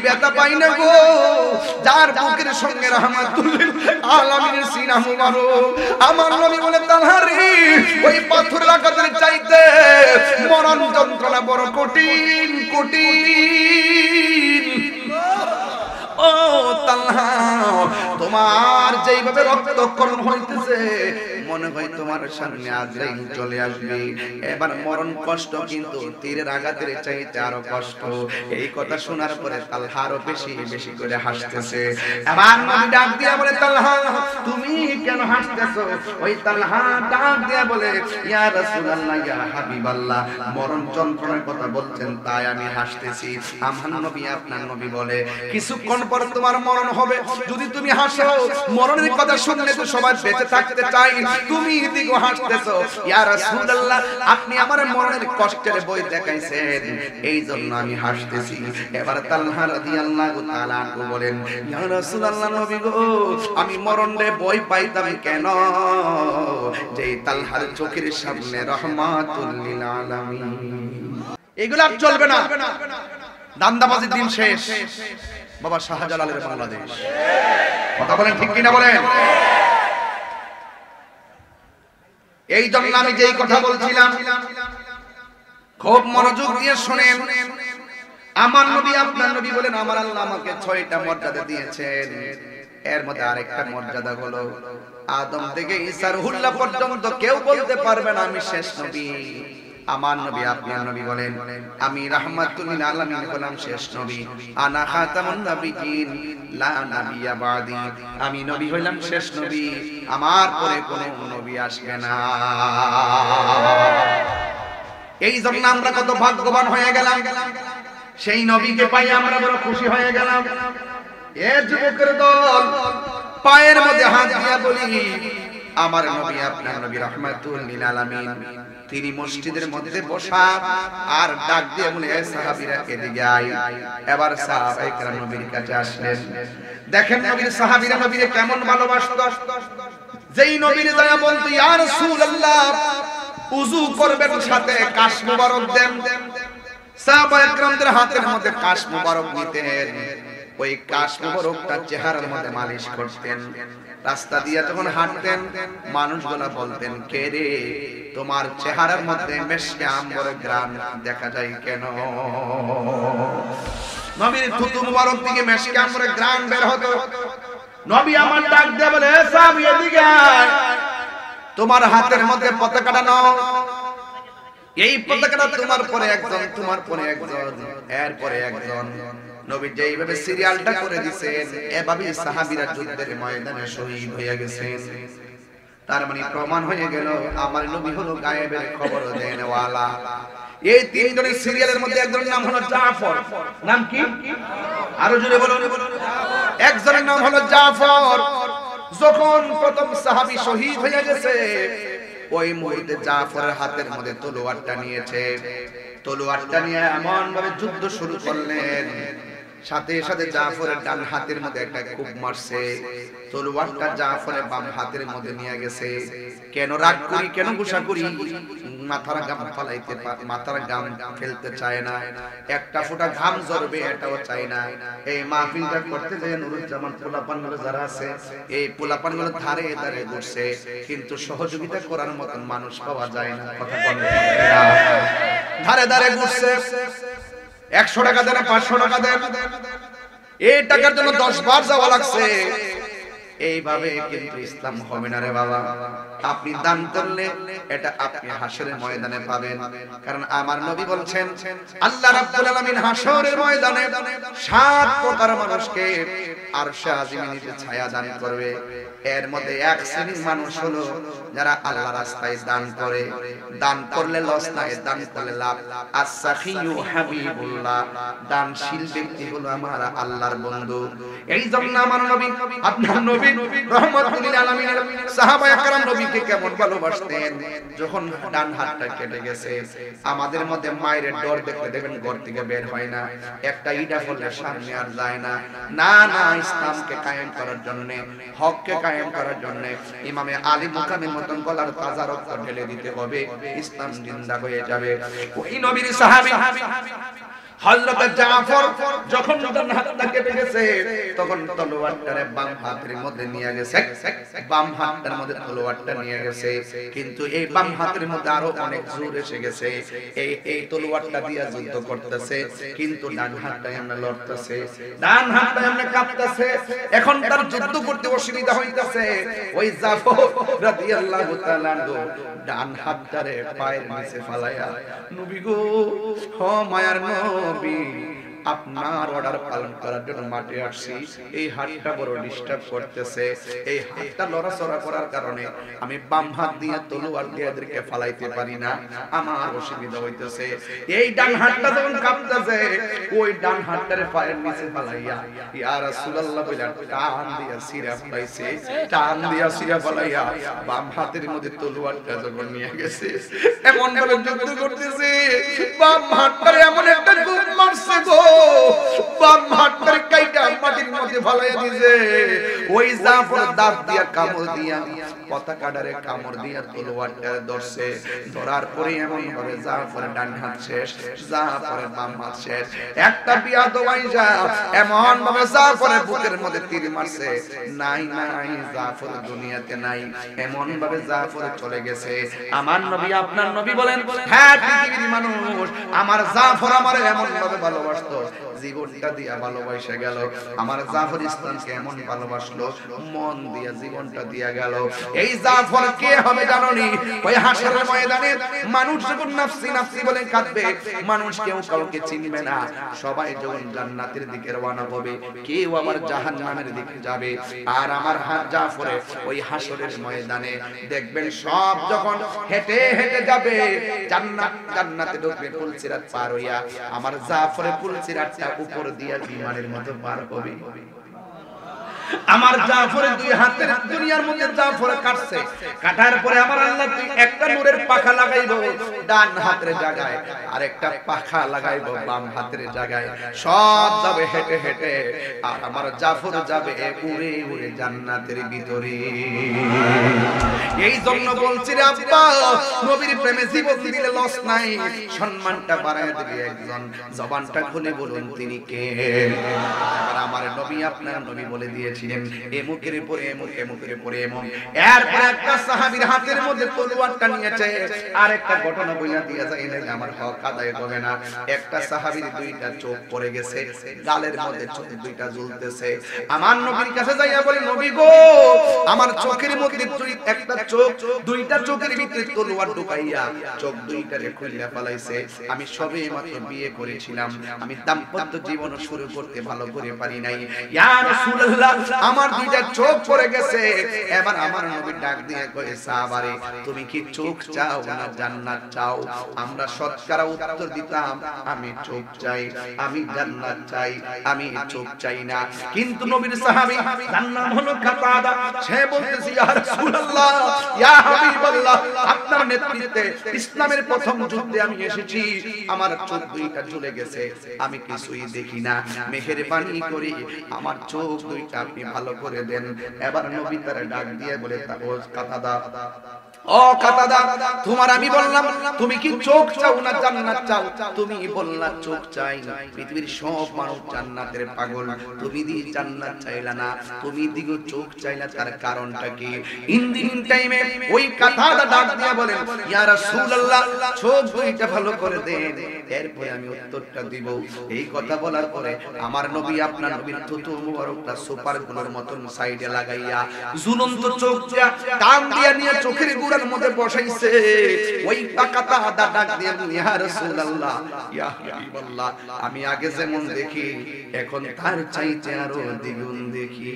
ব্যথা পাই না গো, যার বুকের সঙ্গে রাহমাতুল লিল আলামিনের সিনা মুবারক। আমার নবী বলে তালহা রে, ওই পাথরের আঘাতের চাইতে মরণ যন্ত্রণা বড় কঠিন কঠিন। ও তালহা, তোমার যেইভাবে রক্তক্ষরণ হইতেছে মনে হয় তোমার সামনে আজরাইল চলে আসবে। এবার মরণ কষ্ট কিন্তু তীরের আঘাতের চাইতে আরো কষ্ট। এই কথা শোনার পরে তালহা আরো বেশি বেশি করে হাসতেছে। এবার নবী ডাক দিয়া বলে তালহা তুমি কেন হাসতেছো? ওই তালহা ডাক দিয়া বলে ইয়া রাসূলুল্লাহ ইয়া হাবিবাল্লাহ, মরণ যন্ত্রণার কথা বলছেন তাই আমি হাসতেছি। আমার নবী আপনার নবী বলে কিছুক্ষণ পর তোমার মরণ হবে, যদি তুমি হাসো মরণের কথা শুনলে তো সবাই বেঁচে থাকতে চাই, তুমি দিগো হাসতেছো। ইয়া রাসূলুল্লাহ, আপনি আমার মরণের কষ্টের বই দেখাইছেন, এই জন্য আমি হাসতেছি। এবার তালহা রাদিয়াল্লাহু তাআলা আনহু বলেন ইয়া রাসূলুল্লাহ নবী গো, আমি মরণের বই পাইতাম কেন? যেই তালহার চোখের সামনে রাহমাতুল লিল আলামিন। এগুলো আর চলবে না, দান্দাবাজির দিন শেষ। বাবা শাহজালালের বাংলাদেশ, কথা বলেন ঠিক কিনা বলেন? এই জন্য আমি যেই কথা বলছিলাম খুব মনোযোগ দিয়ে শুনেন। আমার নবী আপনার নবী বলেন আমার আল্লাহ আমাকে 6টা মর্যাদা দিয়েছেন। এর মধ্যে আরেকটা মর্যাদা হলো আদম থেকে ঈসা রুহুল্লাহ পর্যন্ত কেউ বলতে পারবে না আমি শেষ নবী। আমার নবী আপনার নবী বলেন আমি রাহমাতুল লিল আলামিন হলাম শেষ নবী। আনা খাতামুন নাবিয়িন লা নাবিয়্যা বাদি, আমি নবী হইলাম শেষ নবী, আমার পরে কোনো নবী আসবে না। এই জন্য আমরা কত ভাগ্যবান হয়ে গেলাম, সেই নবীকে পাই আমরা বড় খুশি হয়ে গেলাম। এ যুবকের দল, পায়ের মধ্যে হাত দিয়া বলি আমার নবী আপনার নবী রাহমাতুল লিল আলামিন, তিনি মসজিদের মধ্যে বসা আর ডাক দিয়ে বলে এ সাহাবীরা এদিকে আয়। এবার সাহাবায়ে কেরাম নবীর কাছে আসলেন। দেখেন নবীর সাহাবীরা নবীকে কেমন ভালোবাসতো। যেই নবীর দয়া বলতো ইয়া রাসূলুল্লাহ ওযু করবেন সাথে কাশ মুবারক দেন, সাহাবায়ে কেরামদের হাতের মধ্যে কাশ মুবারক নিতেন, ওই কাশ মুবারকটা চেহারার মধ্যে মালিশ করতেন। রাস্তা দিয়ে যখন হাঁটতেন মানুষগুলা বলতেন কে রে, তোমার চেহারার মধ্যে মেশকে আম্বরের ঘ্রাণ দেখা যায় কেন? নবীর থুতু মুবারক থেকে মেশকে আম্বরের ঘ্রাণ বের হতো। নবী আমার ডাক দিয়ে বলে এ সাহাবী এদিকে আয়, তোমার হাতের মধ্যে পতাকাটা নাও। এই পতাকাটা তোমার পরে একজন, তোমার পরে একজন, এর পরে একজন। নবী যেইভাবে সিরিয়ালটা করে দিয়েছেন এভাবেই সাহাবীরা যুদ্ধের ময়দানে শহীদ হয়ে গেছেন। তার মানে প্রমাণ হয়ে গেল আমার নবী হলো গায়েবের খবর দেনওয়ালা। এই তিনজনের সিরিয়ালের মধ্যে একজনের নাম হলো জাফর। নাম কি? আরো জোরে বলুন। একজনের নাম হলো জাফর। যখন প্রথম সাহাবী শহীদ হয়ে গেছে ওই মুহূর্তে জাফরের হাতের মধ্যে তলোয়ারটা নিয়েছে। তলোয়ারটা নিয়ে এমন ভাবে যুদ্ধ শুরু করলেন, সাথে সাথে জাফরের ডান হাতের মধ্যে একটা খুব মারছে। তলোয়ারটা জাফরের বাম হাতের মধ্যে নিয়ে গেছে। কেন রাগ করি, কেন গুসা করি? মাথার ঘাম ফালাইতে, মাথার ঘাম ফেলতে চায় না, একটা ফোঁটা ঘাম ঝরবে এটাও চায় না। এই মাহফিলটা করতে যায় নুরুজ্জামান পোলাপানগুলো যারা আছে, এই পোলাপানগুলো ধারে ধারে ঘুরছে, কিন্তু সহযোগিতা করার মতন মানুষ পাওয়া যায় না। কথা বলেন না? ধারে ধারে ঘুরছে, 100 টাকা দেন, 500 টাকা দেন, এই টাকার জন্য 10 বার যাওয়া লাগছে। এইভাবে কিন্তু ইসলাম হবে না রে বাবা। আপনি দান করলে এটা আপনি হাসরের ময়দানে পাবেন। কারণ আমার নবী বলছেন আল্লাহ রাব্বুল আলামিন হাসরের ময়দানে 7 প্রকার মানুষকে আরশে আজিমের ছায়া দান করবে। এর মধ্যে এক শ্রেণীর মানুষ হলো যারা আল্লাহর রাস্তায় দান করে। দান করলে লস নাই, দান করলে লাভ। as-সাখিয়ু হাবিবুল্লাহ, দানশীল ব্যক্তি হলো আমার আল্লাহর বন্ধু। এই জন্য আমার নবী আপনার নবী রহমাতুল লিল আলামিনের সাহাবায়ে কেরাম নবীকে কেমন ভালোবাসতেন। যখন ডান হাতটা কেটে গেছে, আমাদের মধ্যে মায়ের ডর দেখতে দেখবেন ঘর থেকে বের হয় না, একটা ইটা ফলে সামনে আর যায় না। না না, ইসলামকে কায়েম করার জন্য, হককে কায়েম করার জন্য ইমামে আলী মুকামের মতন গলার তাজা রক্ত ঢেলে দিতে হবে, ইসলাম জিন্দা হয়ে যাবে। ওই নবীর সাহাবী হযরত জাফর যখন ডান হাতটা কেটে গেছে তখন তলোয়ারটারে বাম হাতের মধ্যে নিয়ে গেছে, বাম হাতটার মধ্যে তলোয়ারটা নিয়ে গেছে, কিন্তু এই বাম হাতের মধ্যে আরো অনেক জোর এসে গেছে। এই তলোয়ারটা দিয়ে যুদ্ধ করতেছে, কিন্তু ডান হাতটা এমন লড়তেছে, ডান হাতটা এমন কাঁপতেছে। এখন তার যুদ্ধ করতে অসুবিধা হইতাছে। ওই জাফর রাদিয়াল্লাহু তাআলা ডান হাতটারে পায়ের নিচে ফালায়া, নবী গো, ও মায়ার নবী, আপনার অর্ডার পালন করার জন্য মাঠে আসছি, এই হাতটা বড় ডিস্টার্ব করতেছে, এই হাতটা লড়াচড়া করার কারণে আমি বাম হাত দিয়ে তলোয়ার দিয়ে এদেরকে ফালাইতে পারি না, আমার অসুবিধা হইতেছে। এই ডান হাতটা যখন কাঁপতেছে, ওই ডান হাতটারে পায়ের নিচে ফালাইয়া ইয়া রাসূলুল্লাহ বলেন টান দিয়া সিরা ফালাইছে, টান দিয়া সিরা ফালাইয়া বাম হাতের মধ্যে তলোয়ারটা যখন নিয়ে গেছে, এমন ভাবে যুদ্ধ করতেছে, বাম হাতটারে এমন একটা গুম মারছে গো, বাম হাতটারে কাইটা মাটির মধ্যে ফালাইয়া দিয়েছে। ওই জাফর দাঁত দিয়া কামড় দিয়া পতাকাটারে কামড় দিয়া তলোয়ারটা ধরছে, ধরার পরে এমন ভাবে জাফরের ডান হাত শেষ, জাফরের বাম হাত শেষ। একটা বিয়াদব আইসা এমন ভাবে জাফরের বুকের মধ্যে তীর মারছে, নাই নাই জাফর দুনিয়াতে নাই, এমন ভাবে জাফর চলে গেছে। আমার নবী আপনার নবী বলেন, হ্যাঁ পৃথিবীর মানুষ আমার জাফর আমারে এমন ভাবে ভালোবাসতো, জীবনটা দিয়া ভালোবাসা গেল। আমার জাফর ইসলামকে এমন ভালোবাসলো, মন দিয়া জীবনটা দিয়া গেল। এই জাফর কে হবে জানোনি? ওই হাসরের ময়দানে মানুষ যখন নাফসি নাফসি বলে কাঁদবে, মানুষ কেউ কাউকে চিনবে না, সবাই যখন জান্নাতের দিকে রওনা হবে, কেউ আবার জাহান্নামের দিকে যাবে। আর আমার জাফরে ওই হাসরের ময়দানে দেখবেন সব যখন হেঁটে হেঁটে যাবে, জান্নাতে ঢুকবে, পুলসিরাত পার হইয়া আমার জাফরে পুলসিরাতটা উপর দিয়া বিমানের মতো পার হবে। আমার জাফরের দুই হাতের দুনিয়ার মধ্যে জাফর কাটছে, কাটার পরে আমার আল্লাহ তুই একটা নূরের পাখা লাগাইবো ডান হাতের জায়গায়, আর একটা পাখা লাগাইবো বাম হাতের জায়গায়, সব যাবে হেঁটে হেঁটে, আর আমার জাফর যাবে উড়ে উড়ে জান্নাতের ভিতরে। এই জন্য বলছি রে আব্বা, নবীর প্রেমে জীবন দিলে লস নাই, সম্মানটা বাড়ায় দিবে একজন, জবানটা খুলে বলুন তিনি কে। এবার আমার নবী আপনার নবী বলে দিয়েছিলেন এমুকের পরে এমুক, এমুকের পরে এমুক। এরপর একটা সাহাবীর হাতের মধ্যে তলোয়ারটা নিয়েছে, আর একটা ঘটনা বইলা দিয়ে যায়, এটা আমার হক আদায় হবে না। একটা সাহাবীর দুইটা চোখ পড়ে গেছে, গালের মধ্যে চোখ দুইটা জ্বলতেছে। আমার নবীর কাছে যাইয়া বলে, নবী গো, আমার চোখের মধ্যে একটা চোখ, দুইটা চোখের ভিতরে তলোয়ার ঢুকাইয়া চোখ দুইটারে খুইলা ফেলাইছে। আমি সবে মাত্র বিয়ে করেছিলাম, আমি দাম্পত্য জীবন শুরু করতে ভালো করে পারি নাই, ইয়া রাসূলুল্লাহ আমার দুইটা চোখ পড়ে গেছে। এবার আমার নবী ডাক দিয়ে কয়, সাহাবারে তুমি কি চোখ চাও না জান্নাত চাও? আমরা শতকরা উত্তর দিতাম, আমি চোখ চাই, আমি জান্নাত চাই, আমি চোখ চাই না। কিন্তু নবীর সাহাবী যার নাম হলো কাতাদা, সে বলতেছে, ইয়া রাসূলুল্লাহ, ইয়া হাবিবাল্লাহ, আপনার নেতৃত্বে ইসলামের প্রথম যুদ্ধে আমি এসেছি, আমার চোখ দুইটা জ্বলে গেছে, আমি কিছুই দেখি না, মেহেরবানি করে আমার চোখ দুইটা আপনি ভালো করে দেন। এবার নবী তার ডাক দিয়ে বলে, ও কাতাদা, ও কাতাদা, তোমার আমি বললাম তুমি কি চোখ চাও না জান্নাত চাও? তুমি বললা চোখ চাই। পৃথিবীর সব মানুষ জান্নাতের পাগল, তুমি দি জান্নাত চাইলা না, তুমি দিগো চোখ চাইলা, তার কারণটা কি? ইন টাইমে ওই কাতাদা ডাক দিয়ে বলেন, ইয়া রাসূলুল্লাহ, চোখ দুইটা ভালো করে দেন, এরপরে আমি উত্তরটা দিব। এই কথা বলার পরে আমার নবী আপনার নবীর থুতু মুবারকটা সুপার গুলোর মতন সাইডে লাগাইয়া ঝুলন্ত চোখ দিয়া টান দিয়া নিয়ে চোখের গুড়ার মধ্যে বসাইছে। ওই কাতাদা ডাক দিয়ে, ইয়া রাসূলুল্লাহ, ইয়া হাবিবাল্লাহ, আমি আগে যেমন দেখি এখন তার চাইতে আরো দ্বিগুণ দেখি।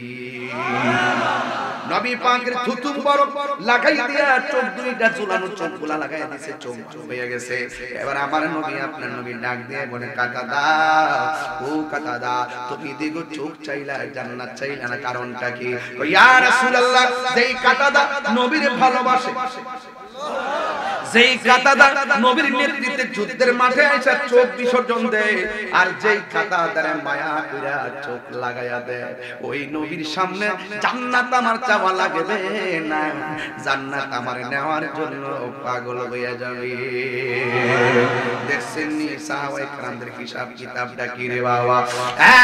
নবী পাকের থুতু মুবারক লাগাই দিয়া চোখ দুইটা ঝুলানো চোখগুলা লাগাই দিয়েছে, চোখ হয়ে গেছে। এবার আমার নবী আপনার নবী ডাক দিয়ে বলে, কাতাদা, ও কাতাদা, তুমি দিগো চোখ চাইলা জান্নাত চাইলা না, কারণটা কি? ইয়া রাসূলুল্লাহ, যেই কাতাদা নবীর ভালোবাসে, যেই কাতাদার নবীর নেতৃত্বে যুদ্ধের মাঠে এসে চোখ বিসর্জন দেয় আর যেই কাতাদারে মায়া কইরা চোখ লাগায়া দেয় ওই নবীর সামনে জান্নাত আমার চাওয়া লাগবে না, জান্নাত আমার নেওয়ার জন্য পাগল হইয়া যাবে। দেখছেন নি সাহাবায়ে কেরামদের হিসাব কিতাবটা কি রে বাবা।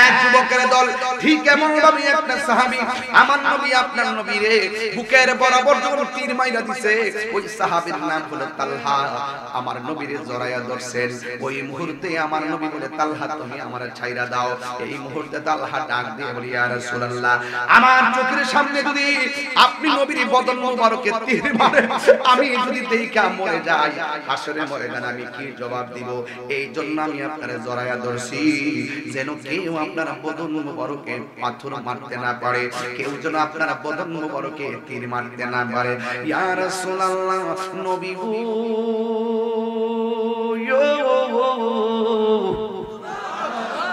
এক যুবকের দল ঠিক এমন ভাবে একটা সাহাবী আমার নবী আপনার নবী রে বুকের বরাবর যখন তীর মাইরা দিছে ওই সাহাবীর নাম হলো তালহা। আমার নবীর জড়ায়া ধরছেন ওই মুহূর্তে আমার নবী বলে তালহা তুমি আমার ছাইরা দাও। এই মুহূর্তে তালহা ডাক দিয়ে বলি ইয়া রাসূলুল্লাহ আমার চোখের সামনে যদি আপনি নবীর বদন মোবারকে তীর মারেন আমি যদি দেইখা মরে যাই হাসরে ময়দান আমি কি জবাব দিব। এই জন্য আমি আপনারে জড়ায়া ধরছি যেন কেউ আপনার বদন মোবারকে পাথর মারতে না পারে, কেউ যেন আপনার বদন মোবারকে তীর মারতে না পারে। ইয়া রাসূলুল্লাহ নবী গো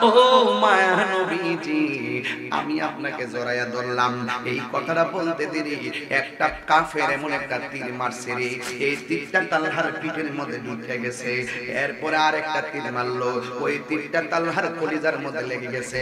ও মায়া নবীজি আমি আপনাকে জড়ায়া ধরলাম। এই কথাটা বলতে দেরি একটা কাফের এমন একটা তীর মারছে রে, এই তীরটা তালহার পিঠের মধ্যে ঢুকে গেছে। এরপরে আরেকটা তীর মারলো, ওই তীরটা তালহার কলিজার মধ্যে লেগে গেছে।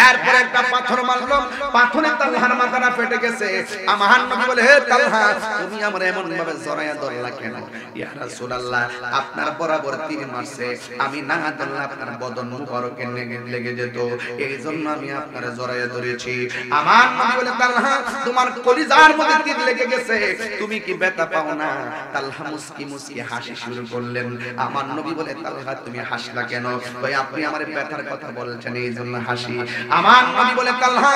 এরপরে একটা পাথর মারলো, পাথরে তালহার মাথাটা ফেটে গেছে। আমার নবী বলে হে তালহা তুমি আমার এমন ভাবে জড়ায়া ধরলা কেন? ইয়া রাসূলুল্লাহ আপনার বরাবর তীর মারছে, আমি না ধরলে আপনার বদন মুবারকে লেগে যেত, এই জন্য আমি আপনার জড়ায়া ধরেছি। আমার নবী বলে তালহা তোমার কলিজার মধ্যে তীর লেগে গেছে, তুমি কি ব্যথা পাও না? তালহা মুস্কি মুস্কি হাসি শুরু করলেন। আমার নবী বলে তালহা তুমি হাসলা কেন? ভাই আপনি আমার ব্যথার কথা বলছেন এই জন্য হাসি। আমার নবী বলে তালহা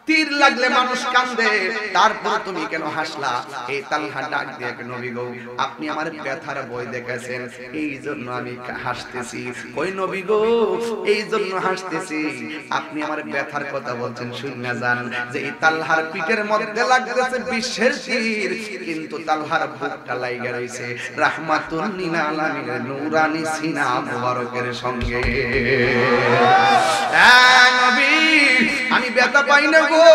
তীর লাগলে মানুষ কান্দে, তারপর তুমি কেন হাসলা? এই তালহা ডাক দিয়ে নবী গো আপনি আমার ব্যথার ভয় দেখাছেন এই জন্য আমি হাসতেছি। ওই নবী গো এই জন্য হাসতেছি আপনি আমার ব্যথার কথা বলছেন শুনে যান যে এই তালহার পিঠের মধ্যে লাগতেছে বিশ্বের তীর, কিন্তু তালহার বুকটা লাগা রইছে রাহমাতুল লিল আলামিনের নূরানি সিনা মুবারকের সঙ্গে। নবী আমি ব্যথা পাই না গো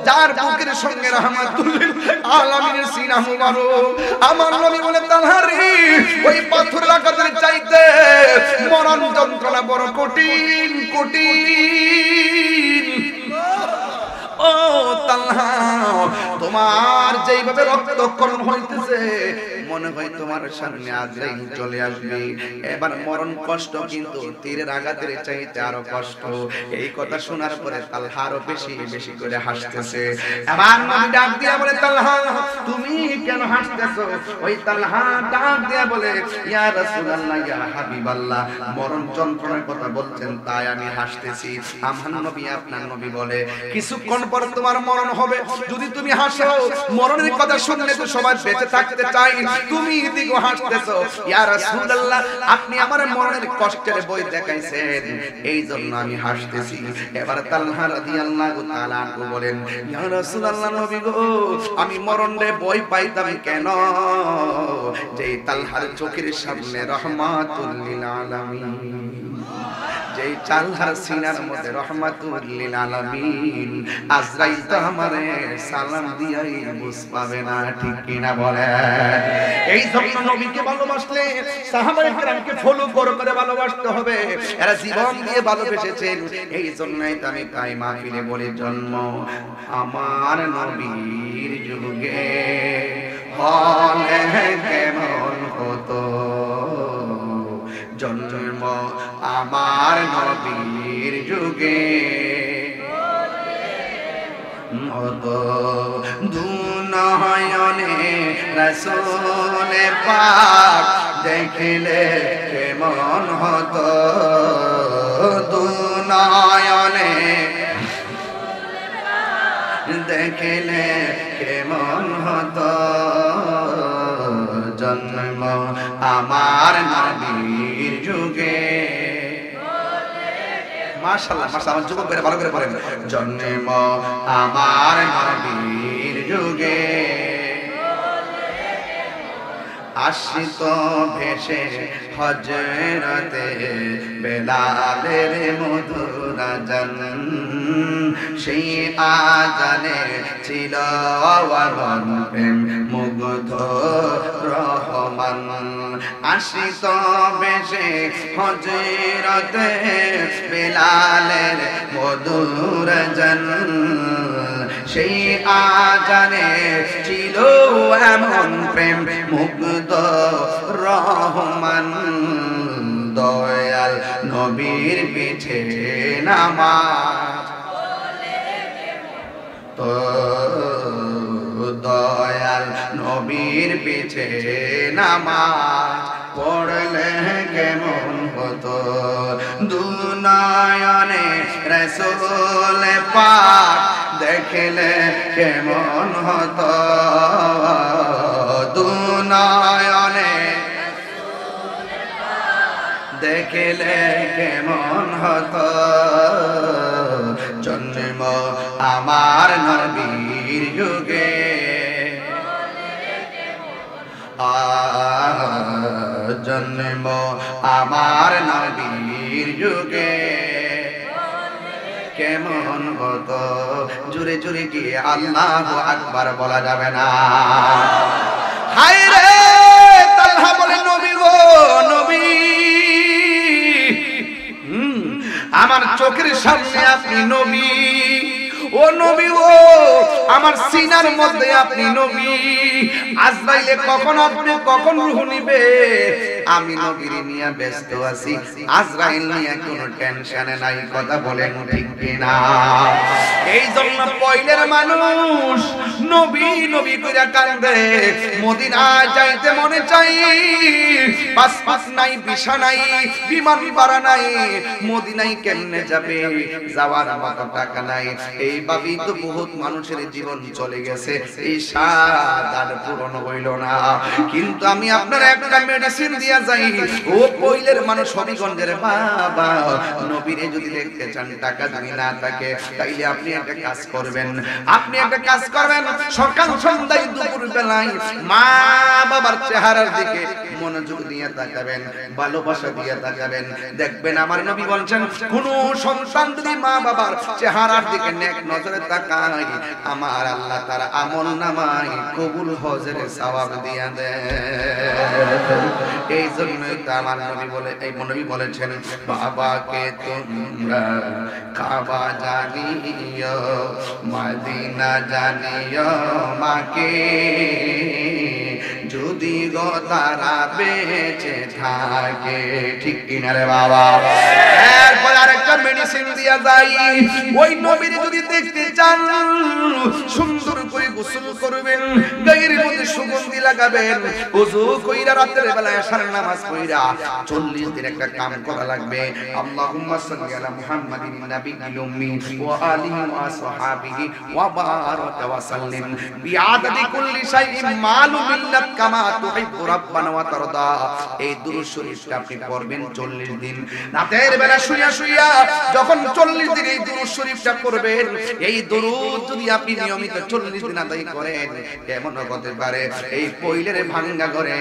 যার বুকের সঙ্গে রাহমাতুল লিল আলামিনের সিনা মুবারক। আমার নবী বলে তালহা রে ওই পাথর লাগাতে চাইতে মরণ যন্ত্রণা বড় কঠিন কঠিন। ও তালহা তোমার যেইভাবে রক্তক্ষরণ হইতেছে মনে হয় তোমার সামনে আজরাইল চলে আসবে। এবার মরণ কষ্ট কিন্তু তীরের আঘাতের চাইতে আরো কষ্ট। এই কথা শোনার পরে তালহা আরো বেশি বেশি করে হাসতেছে। এবার নবী ডাক দিয়া বলে তালহা তুমি কেন হাসতেছো? ওই তালহা ডাক দিয়া বলে ইয়া রাসূলুল্লাহ ইয়া হাবিবাল্লাহ মরণ যন্ত্রণার কথা বলছেন তাই আমি হাসতেছি। আমার নবী আপনার নবী বলে কিছুক্ষণ পর তোমার মরণ হবে, যদি তুমি হাসো মরণের কথা শুনলে তো সবাই বেঁচে থাকতে চাই, তুমি দিগো হাসতেছো। ইয়া রাসূলুল্লাহ আপনি আমার মরণের কষ্টের বই দেখাইছেন এই জন্য আমি হাসতেছি। এবার তালহা রাদিয়াল্লাহু তাআলা আনহু বলেন ইয়া রাসূলুল্লাহ নবী গো আমি মরণে বই পাইতাম কেন? যে তালহার চোখের সামনে রাহমাতুল লিল আলামিন, যেই তালহার সিনার মধ্যে রাহমাতুল লিল আলামিন, আজরাইল তো আমারে সালাম দিয়াই বুঝ পাবে না, ঠিক কি না বলেন? এই জন্য নবীকে ভালোবাসলে সাহাবায়ে কেরামকে ফলো করে ভালোবাসতে হবে। এরা জীবন দিয়ে ভালোবেসেছেন, এই জন্যই তো আমি তাই মাহফিলে বলি জন্ম আমার নবীর যুগে হলে কেমন হতো, জন্ম আমার নবীর যুগে হতো, দুনয়নে রাসূল পাক দেখিলে কেমন হতো, দুনয়নে দেখিলে কেমন হতো, জন্ম আমার নবীর যুগে। মাশাআল্লাহ মাশাআল্লাহ আমার যুবক ভালো করে বলেন জন্ম আমার নবীর যুগে, আশিত ভেসে হযরতে বেলালের মধুর আযান, সেই আযানে ছিল আমার প্রেম মুগ্ধ মুগ্ধ রহমান আশিত বেশে হযরতে বেলালের মধুর জন সেই আজানে ছিল এমন প্রেম মুগ্ধ রহমান দয়াল নবীর পিছে নামাজ তো দয়াল নবীর পিছে নামাজ পড়লে কেমন হতো দুনয়নে রাসূল পাক দেখলে কেমন হতো দুনয়নে দেখলে কেমন হতো জন্ম আমার নবীর যুগে জন্ম আমার নবীর যুগে কেমন হতো জোরে জোরে কি আল্লাহু আকবার বলা যাবে না হায় রে তালহা বলে নবী গো নবী আমার চোখের সামনে আপনি নবী ও নবী ও আমার সিনার মধ্যে আপনি নবী আজরাইলে কখন রূহ নিবে আমি নবীর নিয়ে ব্যস্ত আছি আজরাইল নিয়ে কোনো টেনশনে নাই কথা বলেন ঠিক কিনা এই জন্য পয়লের মানুষ নবী নবী কইরা কান্দে মদিনা যাইতে মনে চাই পাসপোর্ট নাই ভিসা নাই বিমান ভাড়া নাই মদিনায় কেমনে যাবে যাওয়ার মতো টাকা নাই এই ভাবেই তো বহুত মানুষের জীবন চলে গেছে এই স্বাদ আর পূরণ হইল না কিন্তু আমি আপনার একটা মেডিসিন দিয়া যাই ও পয়লের মানুষ হবিগঞ্জের বাবা নবীরে যদি দেখতে চান টাকা যদি না থাকে তাইলে আপনি একটা কাজ করবেন সকাল সন্ধ্যায় দুপুর বেলায় মা বাবার চেহারার দিকে মনোযোগ দিয়ে তাকাবেন ভালোবাসা দিয়ে তাকাবেন দেখবেন আমার নবী বলেন কোন সন্তান যদি মা বাবার চেহারার দিকে নেক নজরে তাকায় আমার আল্লাহ তার আমলনামায় কবুল হজের সওয়াব দিয়া দেন এই জন্য তো আমার নবী বলে এই নবী বলেছেন বাবাকে তোমরা কাবা জানিও মদিনা জানিও মাকে যদি গো তারা বেঁচে থাকে ঠিক কিনা রে বাবা এরপর আরেকটা মেডিসিন দিয়া যাই ওই নবীর যদি দেখতে চান সুন্দর করে গোসল করবেন গায়ের মধ্যে সুগন্ধি লাগাবেন ওযু কইরা রাতের বেলা এশার নামাজ পড়া 40 দিন একটা কাম করা লাগবে আল্লাহুম্মা সাল্লি আলা মুহাম্মাদিন নাবিয়্যিল উম্মি ওয়া আলিহি ওয়া আসহাবিহি ওয়া বারাকা ওয়া সাল্লিম বিআদাদি কুল্লি শাইইন মালু মিল্লাত কামা তুহিব্বু রাব্বানা ওয়া তারদা এই দুরূদ শরীফটা আপনি পড়বেন 40 দিন রাতের বেলা শুইয়া যখন 40 দিন এই দুরূদ শরীফটা পড়বেন এই দুরূদ যদি আপনি নিয়মিত 40 দিন আদায় করেন কেমন হতে পারে এই পয়লের ভাঙ্গা ঘরে